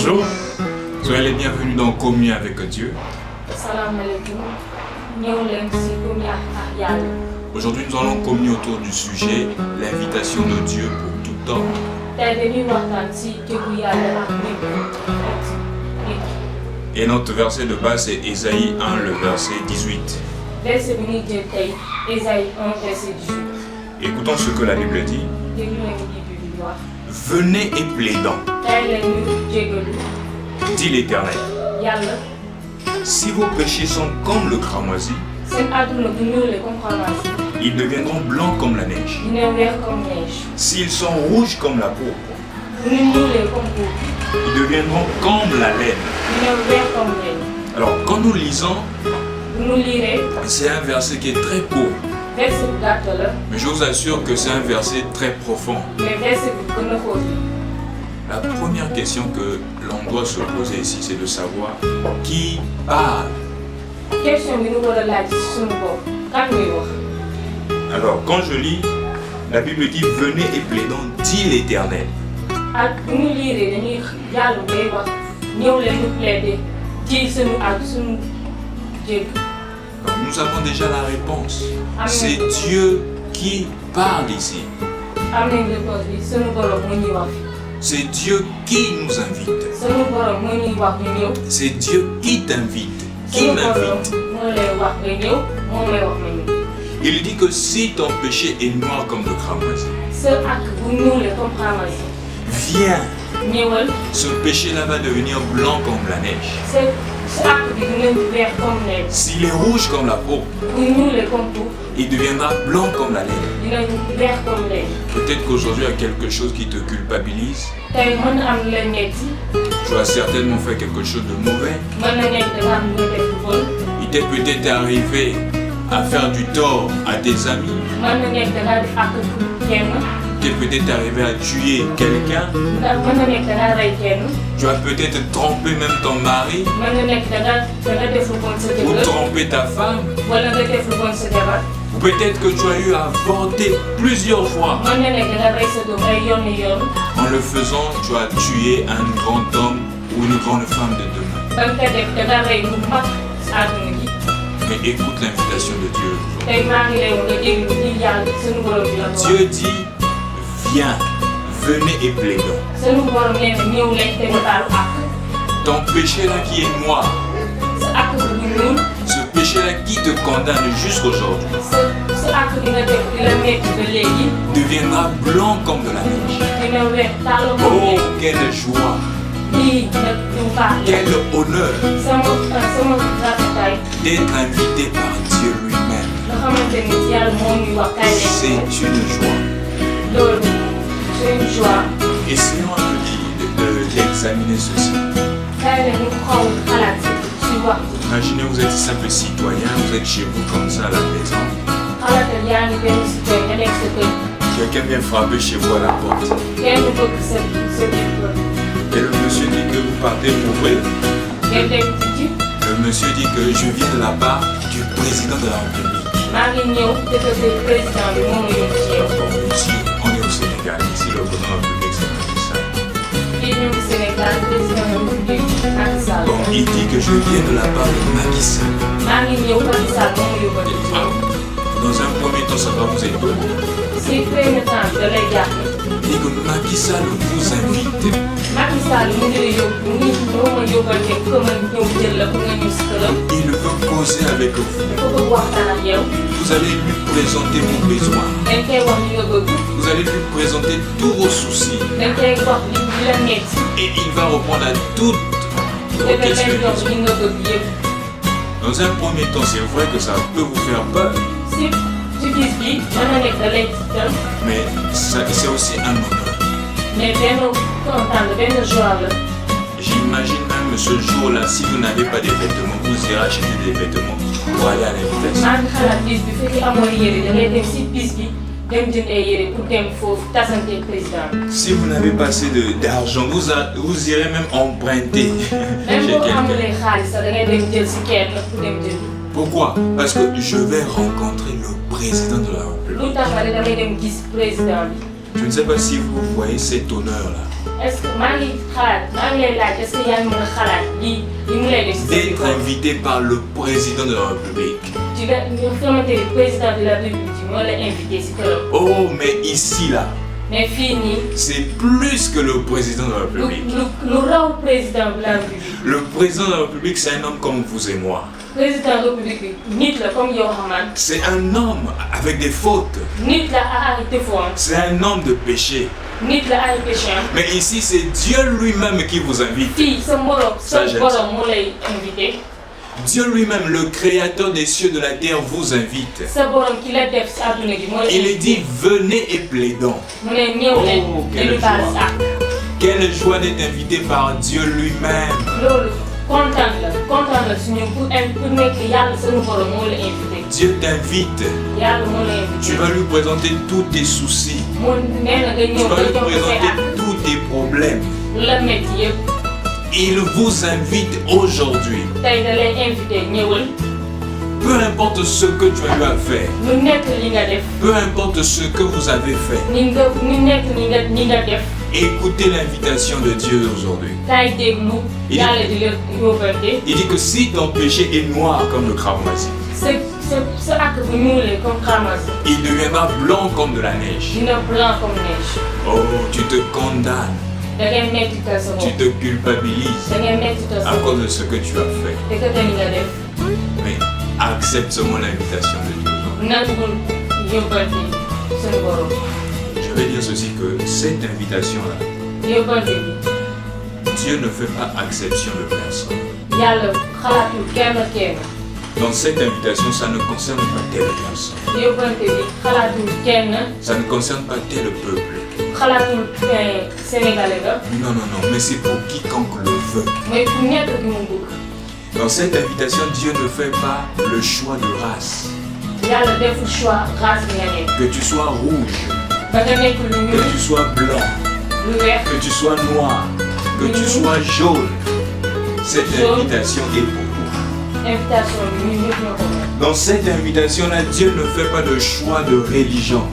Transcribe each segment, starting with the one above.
Bonjour, soyez les bienvenus dans Communion avec Dieu. Aujourd'hui, nous allons communier autour du sujet l'invitation de Dieu pour tout homme. Et notre verset de base est Ésaïe 1, le verset 18. Écoutons ce que la Bible dit. Venez et plaidons, dit l'Éternel. Si vos péchés sont comme le cramoisi, ils deviendront blancs comme la neige. S'ils sont rouges comme la pourpre, ils deviendront comme la laine. Alors, quand nous lisons, c'est un verset qui est très court. Mais je vous assure que c'est un verset très profond. La première question que l'on doit se poser ici, c'est de savoir qui parle. Alors, quand je lis, la Bible dit « Venez et plaidons, dit l'Éternel ». Donc, nous avons déjà la réponse. C'est Dieu qui parle ici. C'est Dieu qui nous invite. C'est Dieu qui t'invite, qui m'invite. Il dit que si ton péché est noir comme le cramoisi, viens. Ce péché-là va devenir blanc comme la neige. S'il est rouge comme la peau, il deviendra blanc comme la laine. Peut-être qu'aujourd'hui il y a quelque chose qui te culpabilise. Tu as certainement fait quelque chose de mauvais. Il t'est peut-être arrivé à faire du tort à tes amis. Tu es peut-être arrivé à tuer quelqu'un. Tu as peut-être trompé même ton mari. Ou trompé ta femme. Ou peut-être que tu as eu à avorter plusieurs fois. En le faisant, tu as tué un grand homme ou une grande femme de demain. Mais écoute l'invitation de Dieu. Dieu dit, viens, venez et plaidons. Ton péché là qui est noir, ce péché là qui te condamne jusqu'aujourd'hui, deviendra blanc comme de la neige. Oh, quelle joie! Quel honneur d'être invité par Dieu lui-même. C'est une joie. Essayons d'examiner ceci. Imaginez, vous êtes simple citoyen, vous êtes chez vous comme ça à la maison. Quelqu'un vient frapper chez vous à la porte. Et le monsieur dit que vous partez pour ouvrir. Le monsieur dit que je viens de la part du président de la République. Ici, on est au Sénégal. Ici, le président de la République, c'est Macky Sall. Bon, il dit que je viens de la part de Macky Sall. Dans un premier temps, ça va vous aider. Il dit que Macky Sall vous invite. Il veut causer avec vous. Vous allez lui présenter vos besoins. Vous allez lui présenter tous vos soucis. Et il va répondre à toutes vos questions. Dans un premier temps, c'est vrai que ça peut vous faire peur. Mais c'est aussi un honneur. J'imagine même ce jour-là, si vous n'avez pas de vêtements, vous irez acheter des vêtements pour aller à l'invitation. Si vous n'avez pas assez d'argent, vous irez même emprunter chez quelqu'un. Pourquoi? Parce que je vais rencontrer le président de la République. Je ne sais pas si vous voyez cet honneur-là. Est-ce que d'être invité par le président de la République. Oh, mais ici là, c'est plus que le président de la République. Le président de la République, c'est un homme comme vous et moi. C'est un homme avec des fautes. C'est un homme de péché. Mais ici, c'est Dieu lui-même qui vous invite. Ça, j'aime ça. Dieu lui-même, le créateur des cieux et de la terre, vous invite. Il est dit, venez et plaidons. Oh, quelle joie. Quelle joie d'être invité par Dieu lui-même. Dieu t'invite. Tu vas lui présenter tous tes soucis. Tu vas lui présenter tous tes problèmes. Il vous invite aujourd'hui. Peu importe ce que tu as eu à faire. Peu importe ce que vous avez fait. Écoutez l'invitation de Dieu aujourd'hui. Il dit que si ton péché est noir comme le cramoisi, il deviendra blanc comme de la neige. Oh, tu te condamnes. Tu te culpabilises à cause de ce que tu as fait. Mais accepte seulement l'invitation de Dieu. Je vais dire ceci, que cette invitation-là, Dieu ne fait pas exception de personne. Dans cette invitation, ça ne concerne pas telle personne. Ça ne concerne pas tel peuple. Non, mais c'est pour quiconque le veut. Dans cette invitation, Dieu ne fait pas le choix de race. Que tu sois rouge, que tu sois blanc, que tu sois noir, que tu sois jaune. Cette invitation est pour vous. Dans cette invitation-là, Dieu ne fait pas de choix de religion.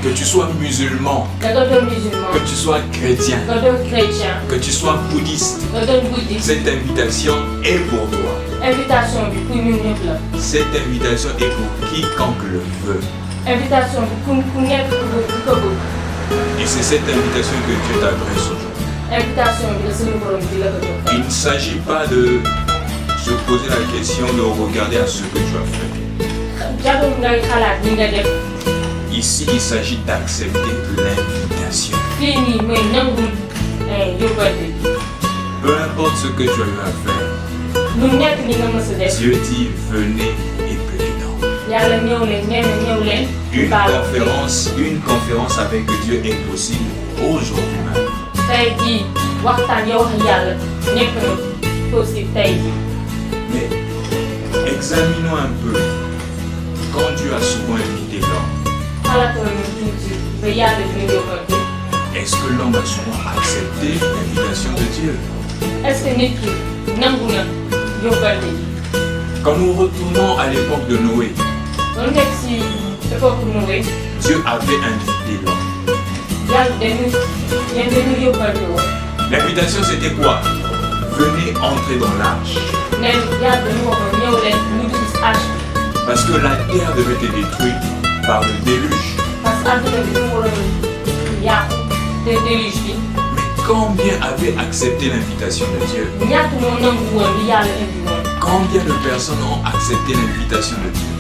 Que tu sois musulman, que tu sois chrétien, que tu sois bouddhiste, cette invitation est pour toi. Cette invitation est pour quiconque le veut. Et c'est cette invitation que Dieu t'adresse aujourd'hui. Il ne s'agit pas de se poser la question de regarder à ce que tu as fait. Ici, il s'agit d'accepter l'invitation. Peu importe ce que tu as eu à faire, Dieu dit venez et plaidons. Une conférence avec Dieu est possible aujourd'hui même. Mais examinons un peu. Quand Dieu a souvent invité l'homme, est-ce que l'homme a souvent accepté l'invitation de Dieu? Quand nous retournons à l'époque de Noé, Dieu avait invité l'homme. L'invitation c'était quoi? Venez entrer dans l'arche. Parce que la terre devait être détruite par le déluge. Mais combien avaient accepté l'invitation de Dieu? Combien de personnes ont accepté l'invitation de Dieu?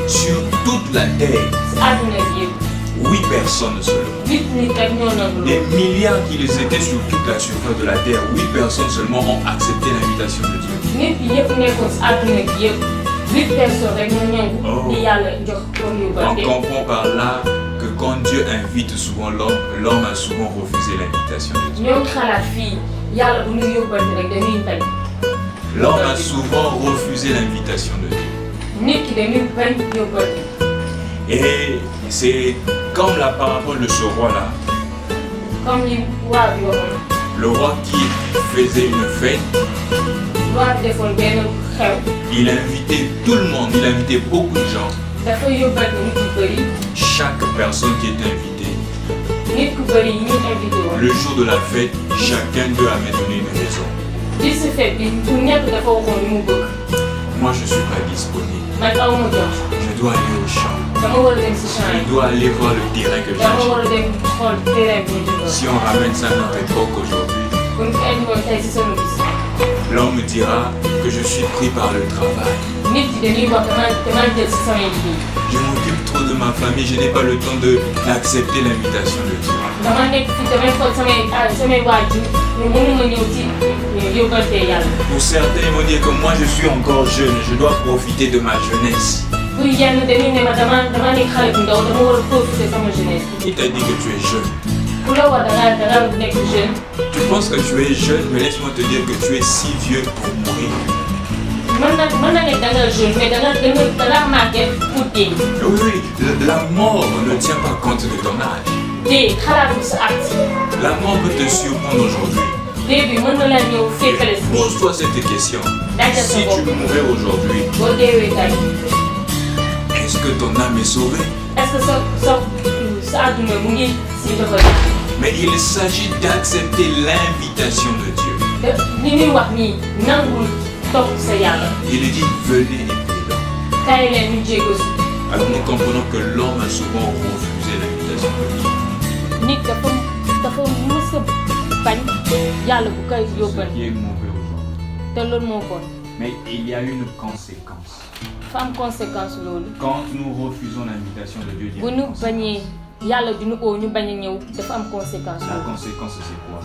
Sur toute la terre, 8 personnes seulement. Des milliards qu'ils étaient sur toute la surface de la terre, 8 personnes seulement ont accepté l'invitation de Dieu. Oh. On comprend par là que quand Dieu invite souvent l'homme, l'homme a souvent refusé l'invitation de Dieu. L'homme a souvent refusé l'invitation de Dieu. Et c'est comme la parabole de ce roi-là. Le roi qui faisait une fête, il invitait tout le monde, il invitait beaucoup de gens. Chaque personne qui est invitée, le jour de la fête, chacun d'eux a donné une raison. Moi, je ne suis pas disponible. Je dois aller au champ. Je dois aller voir le terrain que j'ai acheté. Si on ramène ça à notre époque aujourd'hui, l'homme dira que je suis pris par le travail. Je m'occupe trop de ma famille, je n'ai pas le temps d'accepter l'invitation de Dieu. Pour certains, ils vont dire que moi je suis encore jeune, je dois profiter de ma jeunesse. Il t'a dit que tu es jeune. Tu penses que tu es jeune, mais laisse-moi te dire que tu es si vieux pour mourir. Oui, la mort ne tient pas compte de ton âge. La mort peut te surprendre aujourd'hui. Pose-toi cette question. Si tu mourais aujourd'hui, est-ce que ton âme est sauvée? Mais il s'agit d'accepter l'invitation de Dieu. Il dit venez et présent. Alors nous comprenons que l'homme a souvent refusé l'invitation de Dieu. Ce qui est mauvais aujourd'hui. Mais il y a une conséquence. Quand nous refusons l'invitation de Dieu, la conséquence c'est quoi?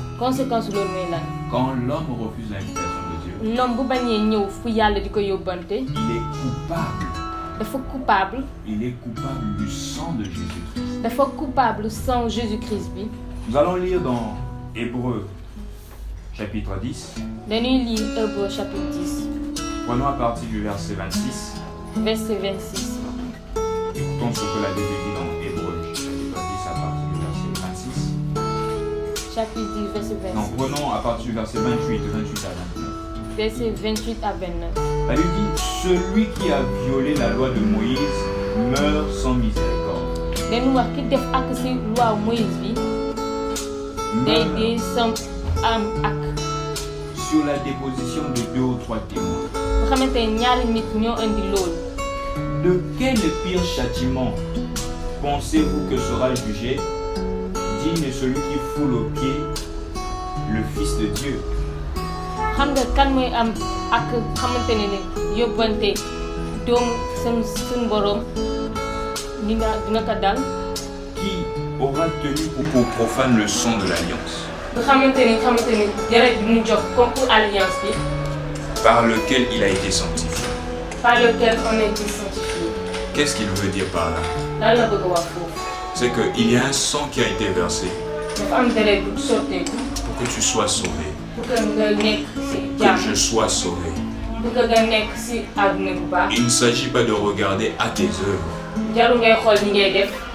Quand l'homme refuse l'invitation de Dieu, il est coupable. Il est coupable du sang de Jésus-Christ. Nous allons lire dans Hébreux chapitre 10. Prenons à partir du verset 26. Écoutons ce que la Bible dit dans Hébreux chapitre 10 à partir du verset 26. Non, prenons à partir du verset 28 à 29. La Bible dit, celui qui a violé la loi de Moïse meurt sans miséricorde. Sur la déposition de 2 ou 3 témoins. De quel pire châtiment pensez-vous que sera jugé digne celui qui foule aux pieds le Fils de Dieu? Qui aura tenu pour profane le sang de l'alliance, par lequel il a été sanctifié. Qu'est-ce qu'il veut dire par là? C'est qu'il y a un sang qui a été versé pour que tu sois sauvé, que je sois sauvé. Il ne s'agit pas de regarder à tes œuvres.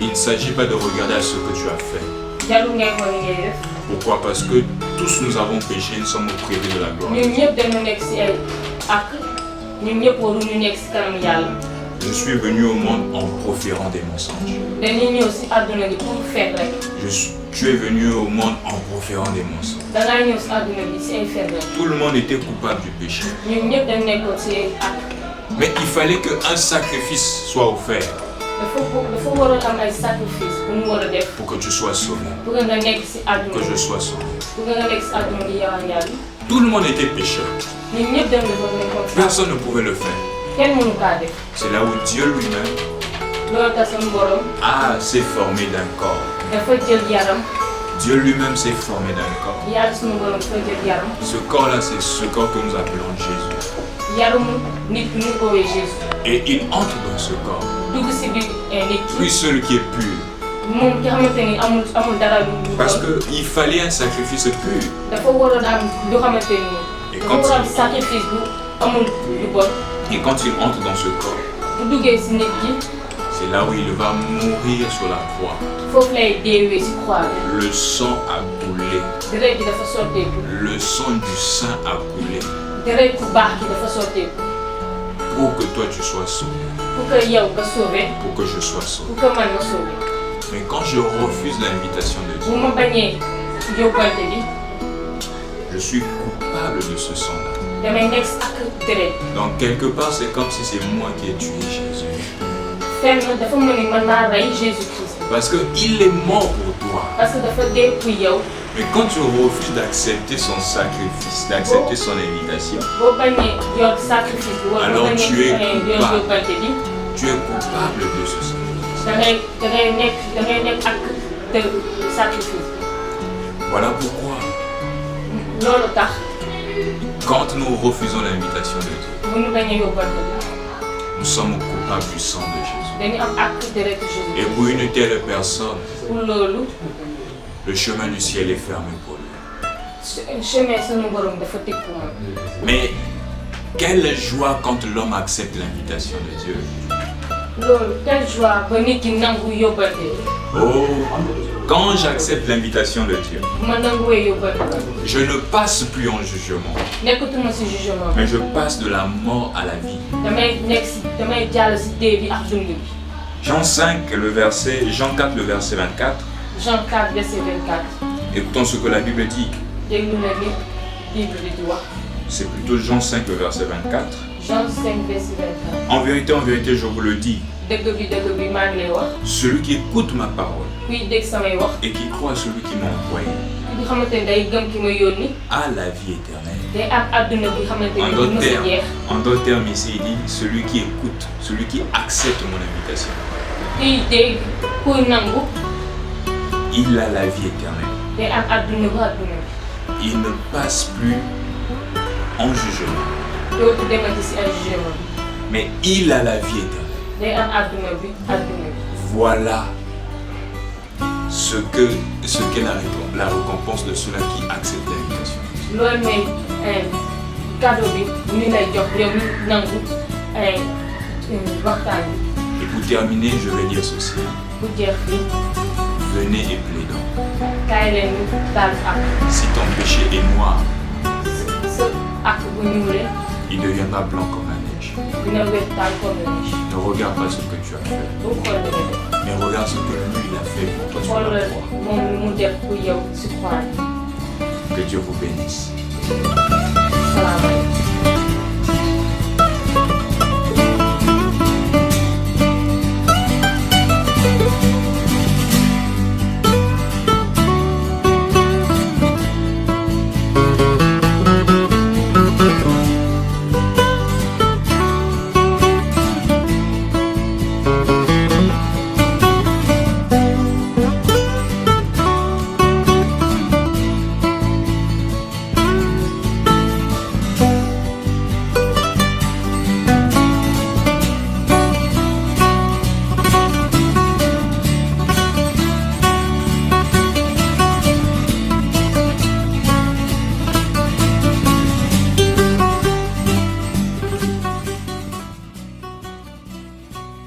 Il ne s'agit pas de regarder à ce que tu as fait. Pourquoi? Parce que tous nous avons péché, nous sommes privés de la gloire. Je suis venu au monde en proférant des mensonges. Tu es venu au monde en proférant des mensonges. Tout le monde était coupable du péché. Mais il fallait qu'un sacrifice soit offert pour que tu sois sauvé. Que je sois sauvé. Tout le monde était pécheur. Personne ne pouvait le faire. C'est là où Dieu lui-même s'est formé d'un corps. Dieu lui-même s'est formé d'un corps. Ce corps-là, c'est ce corps que nous appelons Jésus. Et il entre dans ce corps. Lui seul qui est pur. Parce qu'il fallait un sacrifice pur. Et quand il entre dans ce corps, c'est là où il va mourir sur la croix. Le sang a coulé. Le sang du saint a coulé. Pour que toi tu sois sauvé. pour que je sois sauvé. Mais quand je refuse l'invitation de Dieu, je suis coupable de ce sang-là. Donc quelque part, c'est comme si c'est moi qui ai tué Jésus. Parce qu'il est mort pour toi. Mais quand tu refuses d'accepter son sacrifice, d'accepter son invitation, alors tu es coupable. Tu es coupable de ce sacrifice. Voilà pourquoi, quand nous refusons l'invitation de Dieu, nous sommes coupables du sang de Jésus. Et pour une telle personne, le chemin du ciel est fermé pour lui. Mais quelle joie quand l'homme accepte l'invitation de Dieu. Oh, quand j'accepte l'invitation de Dieu, je ne passe plus en jugement, mais je passe de la mort à la vie. Jean 4, le verset 24. Jean 4, verset 24. Écoutons ce que la Bible dit. C'est plutôt Jean 5, le verset 24. Jean 5, verset 24. En vérité, je vous le dis. Celui qui écoute ma parole et qui croit à celui qui m'a envoyé a la vie éternelle. En d'autres termes, ici, il dit celui qui écoute, celui qui accepte mon invitation, il a la vie éternelle. Il ne passe plus en jugement, mais il a la vie éternelle. Voilà ce qu'est la récompense de ceux-là qui acceptent l'invitation. Et pour terminer, je vais dire ceci. Venez et plaidons. Si ton péché est noir, il deviendra blanc comme la neige. Ne regarde pas ce que tu as fait, mais regarde ce que lui il a fait pour toi sur la croix. Que Dieu vous bénisse.